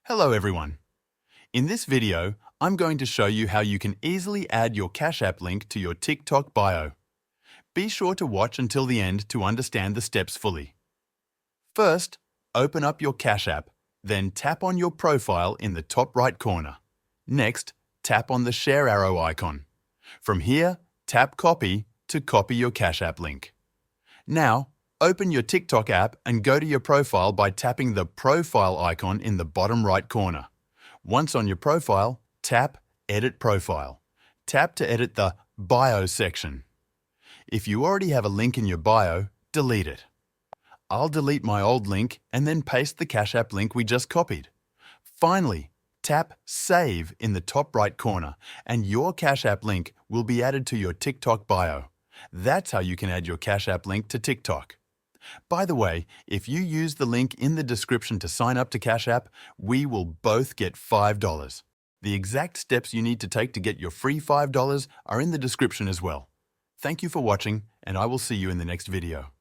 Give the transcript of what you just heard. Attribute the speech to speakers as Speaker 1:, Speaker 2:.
Speaker 1: Hello everyone. In this video, I'm going to show you how you can easily add your Cash App link to your TikTok bio. Be sure to watch until the end to understand the steps fully. First, open up your Cash App, then tap on your profile in the top right corner. Next, tap on the share arrow icon. From here, tap Copy to copy your Cash App link. Now, open your TikTok app and go to your profile by tapping the profile icon in the bottom right corner. Once on your profile, tap Edit Profile. Tap to edit the Bio section. If you already have a link in your bio, delete it. I'll delete my old link and then paste the Cash App link we just copied. Finally, tap Save in the top right corner and your Cash App link will be added to your TikTok bio. That's how you can add your Cash App link to TikTok. By the way, if you use the link in the description to sign up to Cash App, we will both get $5. The exact steps you need to take to get your free $5 are in the description as well. Thank you for watching, and I will see you in the next video.